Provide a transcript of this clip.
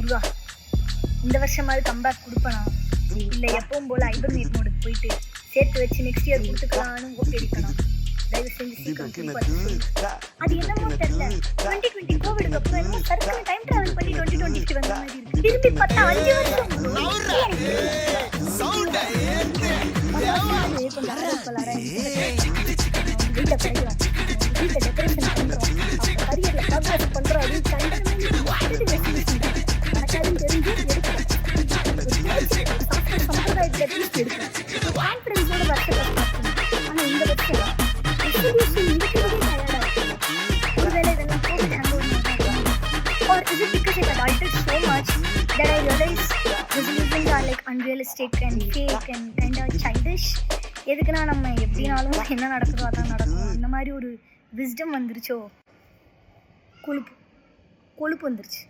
முருகா, இந்த வருஷமாவது கம்பேக் கொடுப்பனா இல்லை எப்பவும் போல் ஐபர்னேட் மோடுக்கு போயிட்டு சேர்த்து வச்சு நெக்ஸ்ட் இயர் கொடுத்துக்கலான்னு ஓகே அடிக்கணும். தயவு செஞ்சு சீக்கிரம் அது என்னமோ தெரியல. 2020 கோவிடுக்கு அப்புறம் என்னமோ சர்க்கிள் டைம் டிராவல் பண்ணி 2020 வந்த மாதிரி இருக்கு. திருப்பி பார்த்தா 5 வருஷம் வீட்டை படிக்கலாம், வீட்டை டெக்கரேஷன் பண்றோம், கரியர்ல ப்ராக்ரஸ் பண்றோம் அப்படின்னு எனக்காரும் தெரிஞ்சு எடுக்கிறோம். சம்பிரதாயத்தை எடுக்கிறோம். கான்ஃபிடன்ஸோட வருஷத்தை ஆனா இந்த வருஷம் ஒருவேளை இதெல்லாம் Covid or is it because I've adulted so much that I realize resolutions are like unrealistic and fake and kind of childish. எதுக்குன்னா நம்ம எப்படினாலும் என்ன நடக்குதோ அதான் நடக்கும், இந்த மாதிரி ஒரு விஸ்டம் வந்துருச்சோ, கொழுப்பு வந்துருச்சு.